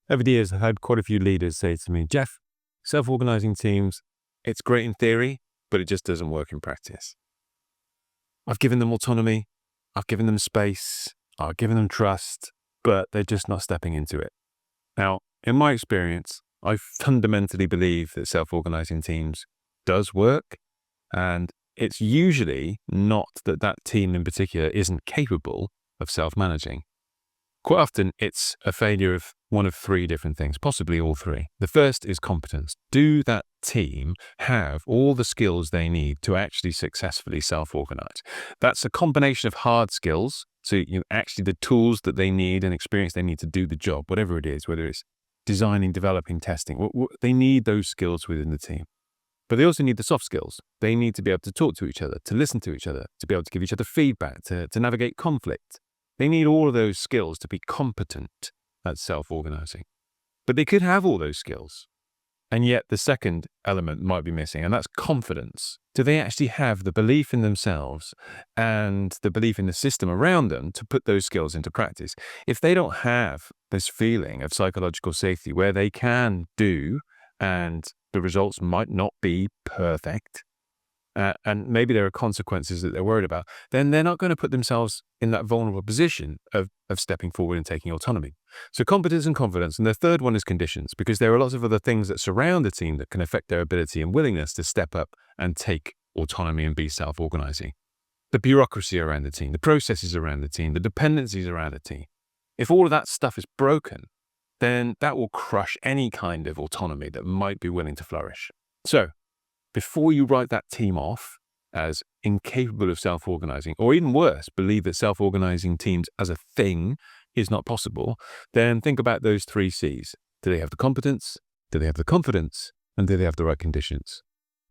Over the years, I've had quite a few leaders say to me, Geoff, self-organizing teams, it's great in theory, but it just doesn't work in practice. I've given them autonomy, I've given them space, I've given them trust, but they're just not stepping into it. Now, in my experience, I fundamentally believe that self-organizing teams does work, and it's usually not that that team in particular isn't capable of self-managing. Quite often, it's a failure of one of three different things, possibly all three. The first is competence. Do that team have all the skills they need to actually successfully self-organize? That's a combination of hard skills, so actually the tools that they need and experience they need to do the job, whatever it is, whether it's designing, developing, testing. They need those skills within the team. But they also need the soft skills. They need to be able to talk to each other, to listen to each other, to be able to give each other feedback, to navigate conflict. They need all of those skills to be competent at self-organizing. But they could have all those skills. And yet the second element might be missing, and that's confidence. Do they actually have the belief in themselves and the belief in the system around them to put those skills into practice? If they don't have this feeling of psychological safety where they can do, and the results might not be perfect, and maybe there are consequences that they're worried about, then they're not going to put themselves in that vulnerable position of stepping forward and taking autonomy. So competence and confidence. And the third one is conditions, because there are lots of other things that surround the team that can affect their ability and willingness to step up and take autonomy and be self-organizing. The bureaucracy around the team, the processes around the team, the dependencies around the team. If all of that stuff is broken, then that will crush any kind of autonomy that might be willing to flourish. So, before you write that team off as incapable of self-organizing, or even worse, believe that self-organizing teams as a thing is not possible, then think about those three C's. Do they have the competence? Do they have the confidence? And do they have the right conditions?